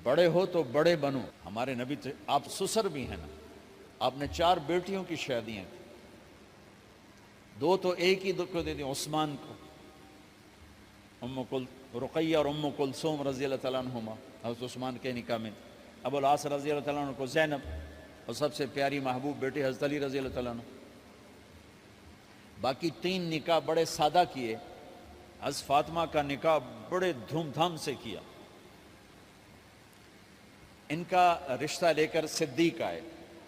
بڑے ہو تو بڑے بنو. ہمارے نبی آپ سسر بھی ہیں نا, آپ نے 4 بیٹیوں کی شادیاں کی, 2 تو ایک ہی کو دے دیں عثمان کو, رقیہ اور کلثوم رضی اللہ تعالیٰ عنہما, حضرت عثمان کے نکاح میں. ابو العاص رضی اللہ تعالیٰ عنہ کو زینب, اور سب سے پیاری محبوب بیٹی حضرت علی رضی اللہ تعالیٰ عنہ. باقی 3 نکاح بڑے سادہ کیے. حضرت فاطمہ کا نکاح بڑے دھوم دھام سے کیا. ان کا رشتہ لے کر صدیق آئے,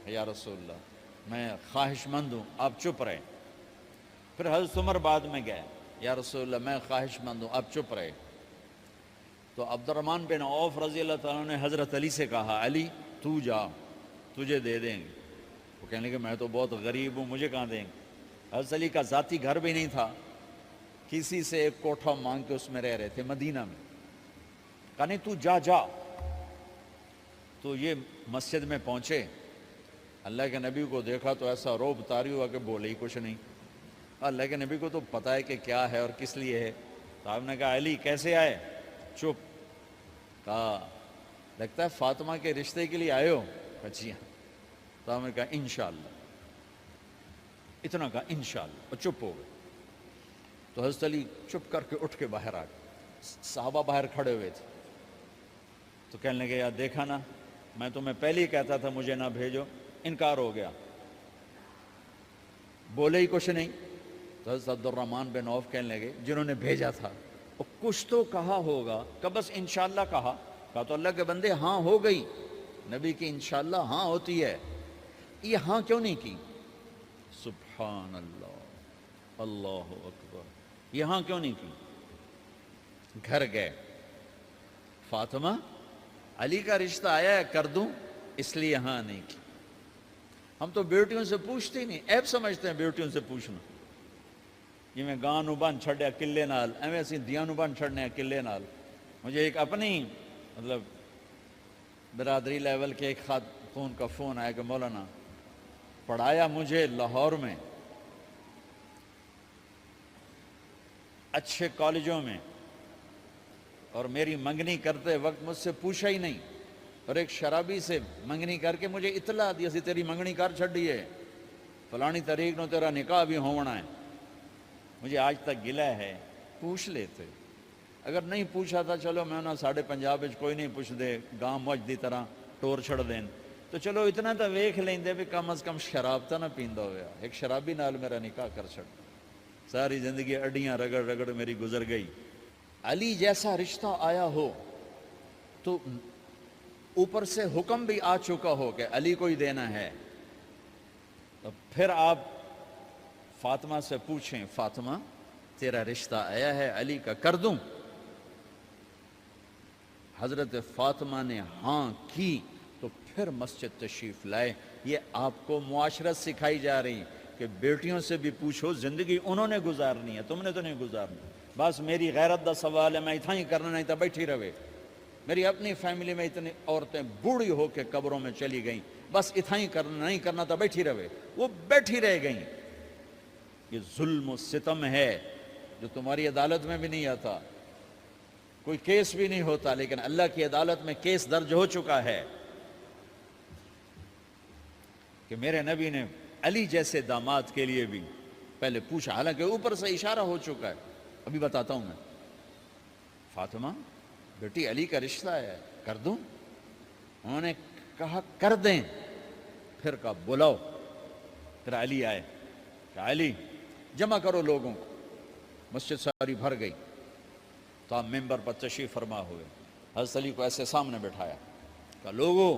یا رسول اللہ میں خواہش مند ہوں, آپ چپ رہے. پھر حضرت عمر بعد میں گئے, یا رسول اللہ میں خواہش مند ہوں, آپ چپ رہے. تو عبد الرحمن بن عوف رضی اللہ تعالیٰ نے حضرت علی سے کہا, علی تو جا, تجھے دے دیں گے. وہ کہنے کہ میں تو بہت غریب ہوں, مجھے کہاں دیں گے. حضرت علی کا ذاتی گھر بھی نہیں تھا, کسی سے ایک کوٹھا مانگ کے اس میں رہ رہے تھے مدینہ میں. کہا نہیں تو جا جا. تو یہ مسجد میں پہنچے, اللہ کے نبی کو دیکھا تو ایسا روب طاری ہوا کہ بولے ہی کچھ نہیں. اللہ کے نبی کو تو پتہ ہے کہ کیا ہے اور کس لیے ہے. تو آپ نے کہا علی کیسے آئے؟ چپ. کہا لگتا ہے فاطمہ کے رشتے کے لیے آئے ہو؟ جی ہاں. تو آپ نے کہا انشاءاللہ, اتنا کہا انشاءاللہ, اور چپ ہو گئے. تو حضرت علی چپ کر کے اٹھ کے باہر آ گئے. صحابہ باہر کھڑے ہوئے تھے. تو کہنے لگے, یار دیکھا نا, میں تمہیں پہلے ہی کہتا تھا مجھے نہ بھیجو, انکار ہو گیا, بولے ہی کچھ نہیں. تو حضرت عبد الرحمن بن عوف کہنے لگے جنہوں نے بھیجا تھا, وہ کچھ تو کہا ہوگا, کہ بس انشاءاللہ کہا. کہا تو اللہ کے بندے ہاں ہو گئی, نبی کی انشاءاللہ ہاں ہوتی ہے, یہ ہاں کیوں نہیں کی؟ سبحان اللہ, اللہ اکبر, یہ ہاں کیوں نہیں کی؟ گھر گئے, فاطمہ علی کا رشتہ آیا ہے کر دوں, اس لیے ہاں نہیں کی. ہم تو بیٹیوں سے پوچھتے ہی نہیں, عیب سمجھتے ہیں بیٹیوں سے پوچھنا. یہ میں گاں نو بن چھڑیا قلعے نال, ایویں اسی دیاں نو بن چھڑنے قلعے نال. مجھے ایک اپنی مطلب برادری لیول کے ایک خاتون کا فون آیا کہ مولانا پڑھایا مجھے لاہور میں اچھے کالجوں میں, اور میری منگنی کرتے وقت مجھ سے پوچھا ہی نہیں, اور ایک شرابی سے منگنی کر کے مجھے اطلاع دی سی تیری منگنی کر چھڑی ہے, فلانی تاریخ نو تیرا نکاح بھی ہونا ہے. مجھے آج تک گلہ ہے, پوچھ لیتے. اگر نہیں پوچھا تھا چلو میں نہ ساڑھے پنجاب کوئی نہیں پوچھ دے, گاں مجھ دی طرح ٹور چھڑ دین, تو چلو اتنا تو ویکھ لیندے بھی کم از کم شراب تو نہ پیندا ہویا. ایک شرابی نال میرا نکاح کر چھڑ, ساری زندگی اڈیاں رگڑ رگڑ میری گزر گئی. علی جیسا رشتہ آیا ہو تو اوپر سے حکم بھی آ چکا ہو کہ علی کو ہی دینا ہے, تو پھر آپ فاطمہ سے پوچھیں, فاطمہ تیرا رشتہ آیا ہے علی کا, کر دوں؟ حضرت فاطمہ نے ہاں کی تو پھر مسجد تشریف لائے. یہ آپ کو معاشرت سکھائی جا رہی کہ بیٹیوں سے بھی پوچھو, زندگی انہوں نے گزارنی ہے, تم نے تو نہیں گزارنی. بس میری غیرت دا سوال ہے, میں اتنا ہی کرنا, نہیں تو بیٹھی رہے. میری اپنی فیملی میں اتنی عورتیں بوڑھی ہو کے قبروں میں چلی گئیں, بس اتنا ہی کرنا, نہیں کرنا تو بیٹھی رہے. وہ بیٹھی رہ گئیں. یہ ظلم و ستم ہے جو تمہاری عدالت میں بھی نہیں آتا, کوئی کیس بھی نہیں ہوتا, لیکن اللہ کی عدالت میں کیس درج ہو چکا ہے کہ میرے نبی نے علی جیسے داماد کے لیے بھی پہلے پوچھا, حالانکہ اوپر سے اشارہ ہو چکا ہے. ابھی بتاتا ہوں میں. فاطمہ بیٹی علی کا رشتہ ہے, کر دوں؟ انہوں نے کہا کر دیں. پھر کہا بلاؤ. پھر علی آئے, کہ علی جمع کرو لوگوں کو. مسجد ساری بھر گئی. تو آپ ممبر پر تشریف فرما ہوئے. حضرت علی کو ایسے سامنے بٹھایا, کہا لوگوں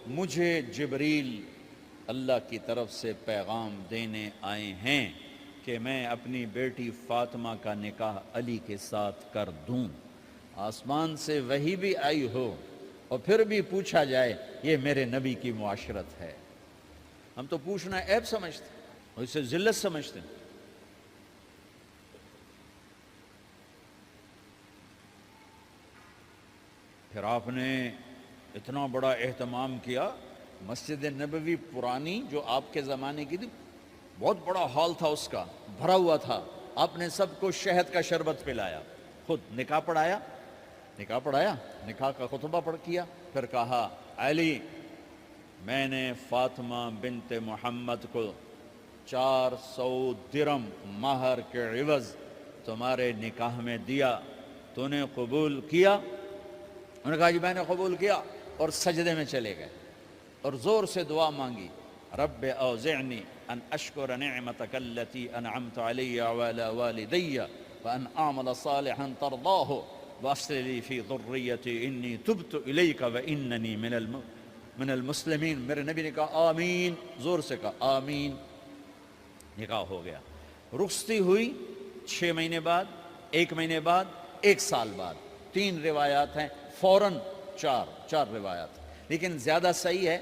مجھے جبریل اللہ کی طرف سے پیغام دینے آئے ہیں کہ میں اپنی بیٹی فاطمہ کا نکاح علی کے ساتھ کر دوں. آسمان سے وحی بھی آئی ہو اور پھر بھی پوچھا جائے, یہ میرے نبی کی معاشرت ہے. ہم تو پوچھنا عیب سمجھتے اور اسے ذلت سمجھتے ہیں. پھر آپ نے اتنا بڑا اہتمام کیا. مسجد نبوی پرانی جو آپ کے زمانے کی تھی, بہت بڑا ہال تھا, اس کا بھرا ہوا تھا. آپ نے سب کو شہد کا شربت پلایا, خود نکاح پڑھایا. نکاح کا خطبہ پڑھ کیا، پھر کہا علی میں نے فاطمہ بنت محمد کو 400 درم مہر کے عوض تمہارے نکاح میں دیا، تو نے قبول کیا؟ انہوں نے کہا جی میں نے قبول کیا، اور سجدے میں چلے گئے اور زور سے دعا مانگی، رب اوزعنی ان اشکر نعمتک التی انعمت علی وعلی والدی وان اعمل صالحا ترضاہ واصلح لی فی ذریتی انی تبت الیک واننی من المسلمین۔ میرے نبی نے کہا آمین، زور سے کہا آمین، نکاح ہو گیا۔ رخصتی ہوئی 6 مہینے بعد، 1 مہینے بعد، 1 سال بعد، 3 روایات ہیں، فوراً 4 روایات، لیکن زیادہ صحیح ہے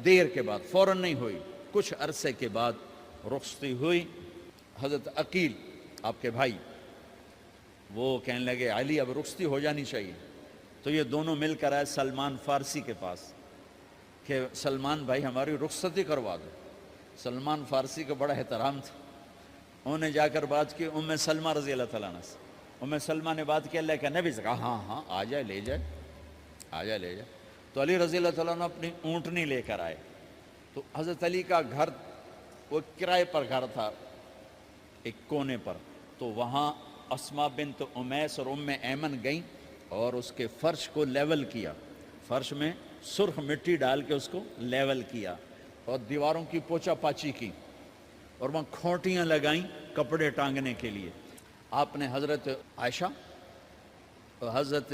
دیر کے بعد، فوراً نہیں ہوئی، کچھ عرصے کے بعد رخصتی ہوئی۔ حضرت عقیل آپ کے بھائی وہ کہنے لگے علی اب رخصتی ہو جانی چاہیے، تو یہ دونوں مل کر آئے سلمان فارسی کے پاس کہ سلمان بھائی ہماری رخصتی کروا دو۔ سلمان فارسی کا بڑا احترام تھا، انہوں نے جا کر بات کی ام سلمہ رضی اللہ تعالیٰ عنہ سے۔ ام سلمہ نے بات کی اللہ کے نبی سے، کہا ہاں ہاں آ جائے، لے جائے، آ جائے لے جائے۔ تو علی رضی اللہ تعالیٰ عنہ اپنی اونٹنی لے کر آئے، تو حضرت علی کا گھر وہ کرائے پر گھر تھا ایک کونے پر، تو وہاں اسماء بنت امیس اور ام ایمن گئیں اور اس کے فرش کو لیول کیا، فرش میں سرخ مٹی ڈال کے اس کو لیول کیا اور دیواروں کی پوچا پاچی کی اور وہاں کھوٹیاں لگائیں کپڑے ٹانگنے کے لیے۔ آپ نے حضرت عائشہ اور حضرت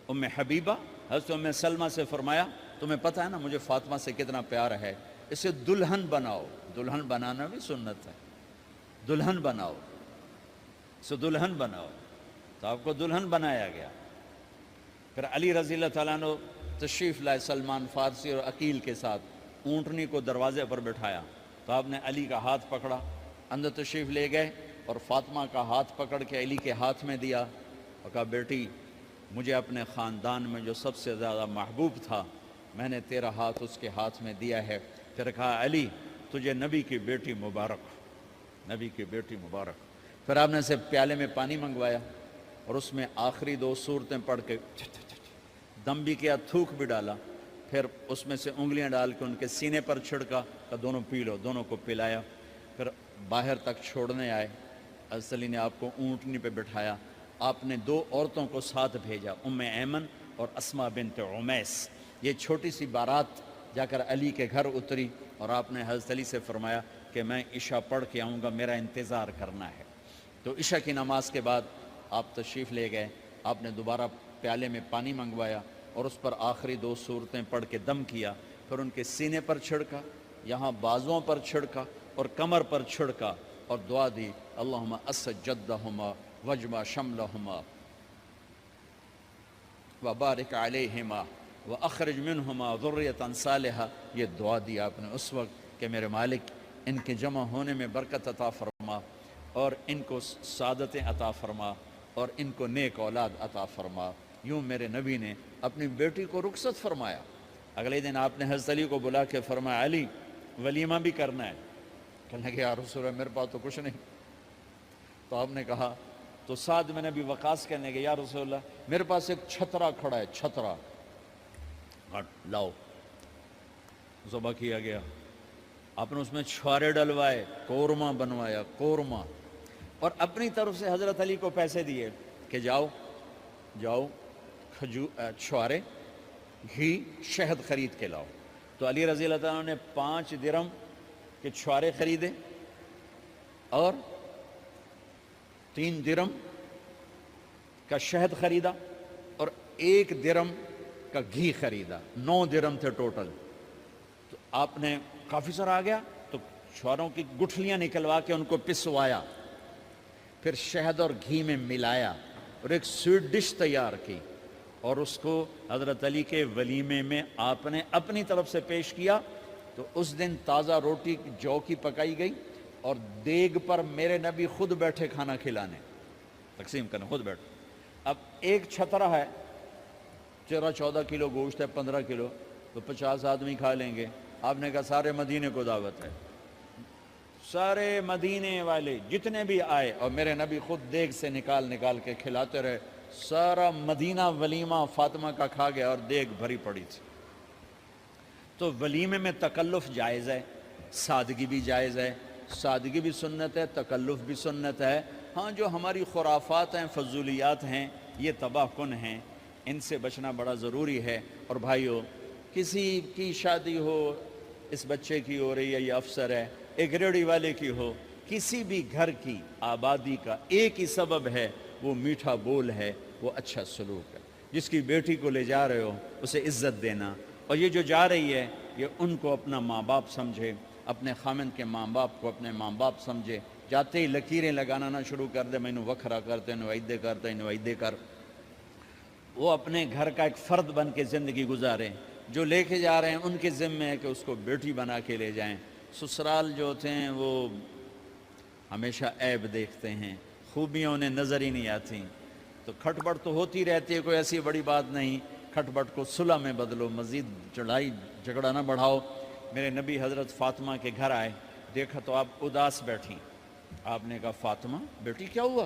ام حبیبہ، حضرت ام سلمہ سے فرمایا تمہیں پتہ ہے نا مجھے فاطمہ سے کتنا پیار ہے، اسے دلہن بناؤ۔ دلہن بنانا بھی سنت ہے، دلہن بناؤ، اسے دلہن بناؤ، تو آپ کو دلہن بنایا گیا۔ پھر علی رضی اللہ تعالیٰ عنہ تشریف لائے سلمان فارسی اور عقیل کے ساتھ، اونٹنی کو دروازے پر بٹھایا، تو آپ نے علی کا ہاتھ پکڑا، اندر تشریف لے گئے اور فاطمہ کا ہاتھ پکڑ کے علی کے ہاتھ میں دیا اور کہا بیٹی مجھے اپنے خاندان میں جو سب سے زیادہ محبوب تھا میں نے تیرا ہاتھ اس کے ہاتھ میں دیا ہے۔ پھر کہا علی تجھے نبی کی بیٹی مبارک، نبی کی بیٹی مبارک۔ پھر آپ نے سے پیالے میں پانی منگوایا اور اس میں آخری 2 سورتیں پڑھ کے دم بھی کیا، تھوک بھی ڈالا، پھر اس میں سے انگلیاں ڈال کے ان کے سینے پر چھڑکا کہ دونوں پی لو، دونوں کو پلایا۔ پھر باہر تک چھوڑنے آئے، حضرت علی نے آپ کو اونٹنی پہ بٹھایا، آپ نے 2 عورتوں کو ساتھ بھیجا، ام ایمن اور اسماء بنت امیس۔ یہ چھوٹی سی بارات جا کر علی کے گھر اتری اور آپ نے حضرت علی سے فرمایا کہ میں عشاء پڑھ کے آؤں گا، میرا انتظار کرنا ہے۔ تو عشاء کی نماز کے بعد آپ تشریف لے گئے، آپ نے دوبارہ پیالے میں پانی منگوایا اور اس پر آخری 2 سورتیں پڑھ کے دم کیا، پھر ان کے سینے پر چھڑکا، یہاں بازوؤں پر چھڑکا اور کمر پر چھڑکا اور دعا دی اللہم اسد جدہما وجمع شملہما وبارک علیہما واخرج منہما ذریۃ صالحہ۔ یہ دعا دی آپ نے اس وقت کہ میرے مالک ان کے جمع ہونے میں برکت عطا فرما اور ان کو سعادتیں عطا فرما اور ان کو نیک اولاد عطا فرما۔ یوں میرے نبی نے اپنی بیٹی کو رخصت فرمایا۔ اگلے دن آپ نے حضرت علی کو بلا کے فرمایا علی ولیمہ بھی کرنا ہے۔ کہنے لگے یا رسول اللہ میرے پاس تو کچھ نہیں۔ تو آپ نے کہا، تو سعد بن ابی وقاص کہنے لگے یا رسول اللہ میرے پاس ایک چھترا کھڑا ہے، چھترا لاؤ، ذبح کیا گیا۔ آپ نے اس میں چھوارے ڈلوائے، قورمہ بنوایا، قورمہ، اور اپنی طرف سے حضرت علی کو پیسے دیے کہ جاؤ چھوارے، گھی، شہد خرید کے لاؤ۔ تو علی رضی اللہ تعالیٰ نے 5 درم کے چھوارے خریدے اور 3 درم کا شہد خریدا اور 1 درم کا گھی خریدا، 9 درم تھے ٹوٹل۔ تو آپ نے کافی سارا آ گیا تو چھواروں کی گٹھلیاں نکلوا کے ان کو پسوایا، پھر شہد اور گھی میں ملایا اور ایک سویٹ ڈش تیار کی اور اس کو حضرت علی کے ولیمے میں آپ نے اپنی طرف سے پیش کیا۔ تو اس دن تازہ روٹی جو کی پکائی گئی اور دیگ پر میرے نبی خود بیٹھے کھانا کھلانے، تقسیم کرنے، خود بیٹھے۔ اب ایک چھترا ہے، 13-14 کلو گوشت ہے، 15 کلو، تو 50 آدمی کھا لیں گے۔ آپ نے کہا سارے مدینے کو دعوت ہے، سارے مدینے والے جتنے بھی آئے، اور میرے نبی خود دیگ سے نکال کے کھلاتے رہے سارا مدینہ ولیمہ فاطمہ کا کھا گیا اور دیگ بھری پڑی تھی۔ تو ولیمے میں تکلف جائز ہے، سادگی بھی جائز ہے، سادگی بھی سنت ہے، تکلف بھی سنت ہے۔ ہاں جو ہماری خرافات ہیں، فضولیات ہیں، یہ تباہ کن ہیں، ان سے بچنا بڑا ضروری ہے۔ اور بھائیو، کسی کی شادی ہو، اس بچے کی ہو رہی ہے، یہ افسر ہے، ایک ریڑھی والے کی ہو، کسی بھی گھر کی آبادی کا ایک ہی سبب ہے، وہ میٹھا بول ہے، وہ اچھا سلوک ہے۔ جس کی بیٹی کو لے جا رہے ہو اسے عزت دینا، اور یہ جو جا رہی ہے یہ ان کو اپنا ماں باپ سمجھے، اپنے خامند کے ماں باپ کو اپنے ماں باپ سمجھے۔ جاتے ہی لکیریں لگانا نہ شروع کر دے، میں انہوں وکھرا کرتے انہوں ایدے کرتے انہوں ایدے کر۔ وہ اپنے گھر کا ایک فرد بن کے زندگی گزاریں۔ جو لے کے جا رہے ہیں ان کے ذمہ ہے کہ اس کو بیٹی بنا کے لے جائیں۔ سسرال جو ہوتے ہیں وہ ہمیشہ عیب دیکھتے ہیں، خوبیاں انہیں نظر ہی نہیں آتی۔ تو کھٹ بٹ تو ہوتی رہتی ہے، کوئی ایسی بڑی بات نہیں، کھٹ بٹ کو صلح میں بدلو، مزید چڑھائی جھگڑا نہ بڑھاؤ۔ میرے نبی حضرت فاطمہ کے گھر آئے، دیکھا تو آپ اداس بیٹھی۔ آپ نے کہا فاطمہ بیٹی کیا ہوا؟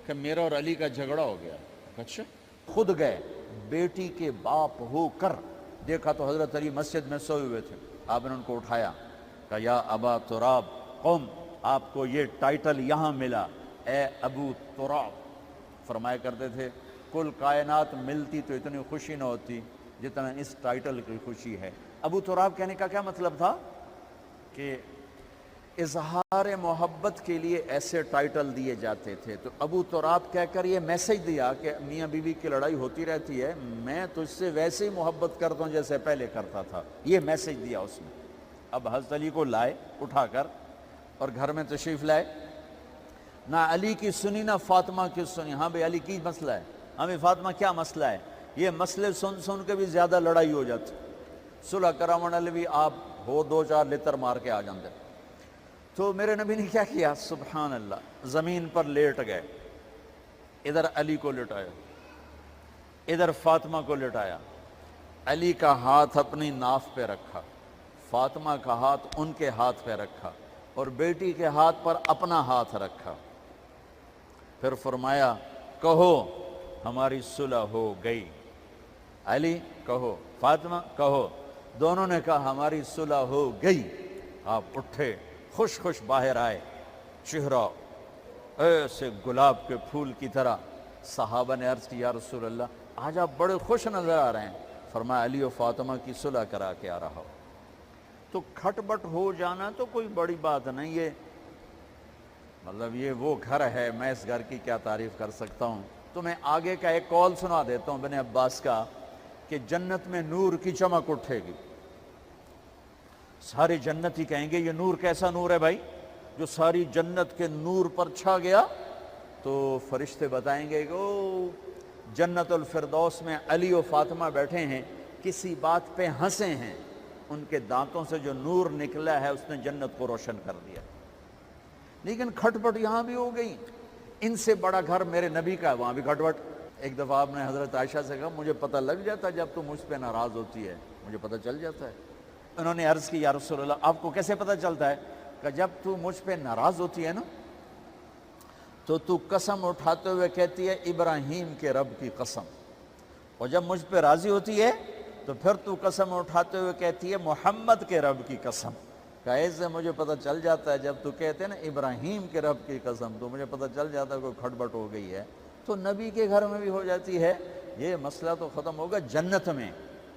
کہ میرا اور علی کا جھگڑا ہو گیا۔ اچھا؟ خود گئے بیٹی کے باپ ہو کر، دیکھا تو حضرت علی مسجد میں سوئے ہوئے تھے۔ آپ نے ان کو اٹھایا، کہا یا ابا تراب قم، آپ کو یہ ٹائٹل یہاں ملا، اے ابو تراب۔ فرمایا کرتے تھے کل کائنات ملتی تو اتنی خوشی نہ ہوتی جتنا اس ٹائٹل کی خوشی ہے۔ ابو تراب کہنے کا کیا مطلب تھا؟ کہ اظہار محبت کے لیے ایسے ٹائٹل دیے جاتے تھے۔ تو ابو تراب کہہ کر یہ میسج دیا کہ میاں بیوی کی لڑائی ہوتی رہتی ہے، میں تجھ سے ویسے ہی محبت کرتا ہوں جیسے پہلے کرتا تھا، یہ میسج دیا اس نے۔ اب حضرت علی کو لائے اٹھا کر اور گھر میں تشریف لائے، نہ علی کی سنی نہ فاطمہ کی سنی۔ ہاں بھئی علی کی مسئلہ ہے، ہمیں فاطمہ کیا مسئلہ ہے؟ یہ مسئلے سن سن کے بھی زیادہ لڑائی ہو جاتی، صلح کراون علی بھی آپ ہو دو چار لتر مار کے آ جاندے۔ تو میرے نبی نے کیا کیا؟ سبحان اللہ، زمین پر لیٹ گئے، ادھر علی کو لٹایا، ادھر فاطمہ کو لٹایا، علی کا ہاتھ اپنی ناف پہ رکھا، فاطمہ کا ہاتھ ان کے ہاتھ پہ رکھا، اور بیٹی کے ہاتھ پر اپنا ہاتھ رکھا۔ پھر فرمایا کہو ہماری صلح ہو گئی۔ علی کہو، فاطمہ کہو۔ دونوں نے کہا ہماری صلح ہو گئی۔ آپ اٹھے، خوش خوش باہر آئے، چہرہ ایسے گلاب کے پھول کی طرح۔ صحابہ نے عرض کی یا رسول اللہ آج آپ بڑے خوش نظر آ رہے ہیں۔ فرمایا علی و فاطمہ کی صلح کرا کے آ رہا ہو۔ تو کھٹ بٹ ہو جانا تو کوئی بڑی بات نہیں ہے، مطلب یہ وہ گھر ہے، میں اس گھر کی کیا تعریف کر سکتا ہوں۔ تو میں آگے کا ایک قول سنا دیتا ہوں ابن عباس کا، کہ جنت میں نور کی چمک اٹھے گی، سارے جنتی کہیں گے یہ نور کیسا نور ہے بھائی جو ساری جنت کے نور پر چھا گیا؟ تو فرشتے بتائیں گے کہ او جنت الفردوس میں علی و فاطمہ بیٹھے ہیں، کسی بات پہ ہنسے ہیں، ان کے دانتوں سے جو نور نکلا ہے اس نے جنت کو روشن کر دیا۔ لیکن کھٹ پٹ یہاں بھی ہو گئی، ان سے بڑا گھر میرے نبی کا ہے، وہاں بھی کھٹ پٹ۔ ایک دفعہ آپ نے حضرت عائشہ سے کہا مجھے پتہ لگ جاتا ہے جب تو مجھ پہ ناراض ہوتی ہے، مجھے پتہ چل جاتا ہے۔ انہوں نے عرض کی یا رسول اللہ آپ کو کیسے پتہ چلتا ہے؟ کہ جب تو مجھ پہ ناراض ہوتی ہے نا تو قسم اٹھاتے ہوئے کہتی ہے ابراہیم کے رب کی قسم، اور جب مجھ پہ راضی ہوتی ہے تو پھر تو قسم اٹھاتے ہوئے کہتی ہے محمد کے رب کی قسم۔ کہ ایسے مجھے پتہ چل جاتا ہے جب تو کہتے ہیں نا ابراہیم کے رب کی قسم، تو مجھے پتہ چل جاتا ہے کوئی کھٹ بٹ ہو گئی ہے۔ تو نبی کے گھر میں بھی ہو جاتی ہے، یہ مسئلہ تو ختم ہوگا۔ جنت میں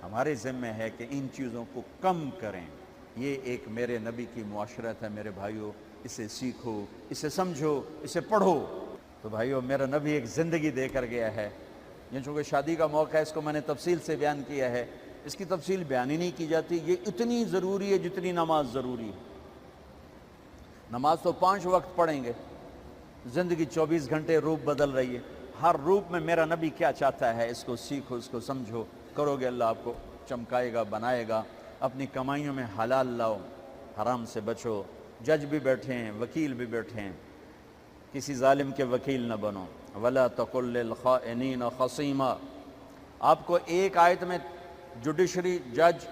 ہمارے ذمہ ہے کہ ان چیزوں کو کم کریں، یہ ایک میرے نبی کی معاشرت ہے میرے بھائیوں، اسے سیکھو، اسے سمجھو، اسے پڑھو۔ تو بھائیوں میرا نبی ایک زندگی دے کر گیا ہے، یہ چونکہ شادی کا موقع ہے اس کو میں نے تفصیل سے بیان کیا ہے، اس کی تفصیل بیان ہی نہیں کی جاتی۔ یہ اتنی ضروری ہے جتنی نماز ضروری ہے۔ نماز تو 5 وقت پڑھیں گے، زندگی 24 گھنٹے روپ بدل رہی ہے، ہر روپ میں میرا نبی کیا چاہتا ہے اس کو سیکھو، اس کو سمجھو، کرو گے اللہ آپ کو چمکائے گا، بنائے گا۔ اپنی کمائیوں میں حلال لاؤ، حرام سے بچو۔ جج بھی بیٹھے ہیں، وکیل بھی بیٹھے ہیں، کسی ظالم کے وکیل نہ بنو۔ وَلَا تَقُلْ لِلْخَائِنِينَ خَصِيمًا۔ آپ کو ایک آیت میں جوڈیشری، جج،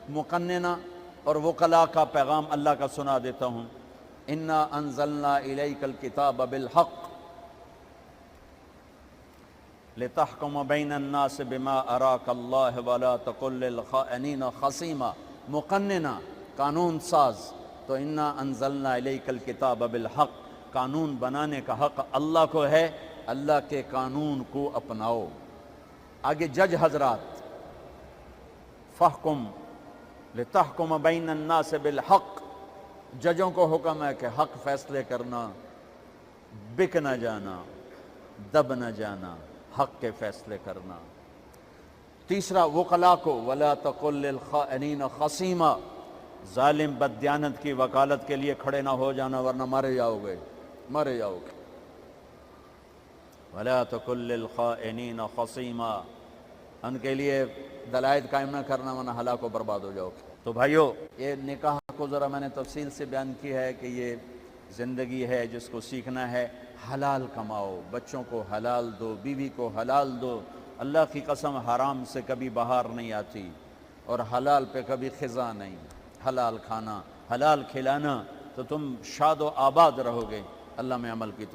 مقننہ اور وکلاء کا پیغام اللہ کا سنا دیتا ہوں۔ إِنَّا أَنزَلْنَا إِلَيْكَ الْكِتَابَ بِالْحَقِّ لتحکم بین الناس بما اراک اللہ ولا تقل للخائنین خصیما، مقننہ قانون ساز، تو انا انزلنا الیک الکتاب بالحق، قانون بنانے کا حق اللہ کو ہے، اللہ کے قانون کو اپناؤ۔ آگے جج حضرات، فحکم لتحکم بین الناس بالحق، ججوں کو حکم ہے کہ حق فیصلے کرنا، بک نہ جانا، دب نہ جانا، حق کے فیصلے کرنا۔ تیسرا وکلاء کو، ولا تقل للخائنین خصیما، ظالم بددیانت کی وکالت کے لیے کھڑے نہ ہو جانا ورنہ مارے جاؤ گے، مارے جاؤ گے۔ ولا تقل للخائنین خصیما، ان کے لیے دلائل قائم نہ کرنا ورنہ ہلاک و برباد ہو جاؤ گے۔ تو بھائیو، یہ نکاح کو ذرا میں نے تفصیل سے بیان کی ہے کہ یہ زندگی ہے جس کو سیکھنا ہے۔ حلال کماؤ، بچوں کو حلال دو، بیوی کو حلال دو۔ اللہ کی قسم حرام سے کبھی بہار نہیں آتی، اور حلال پہ کبھی خزاں نہیں۔ حلال کھانا، حلال کھلانا، تو تم شاد و آباد رہو گے۔ اللہ میں عمل کی توفیق۔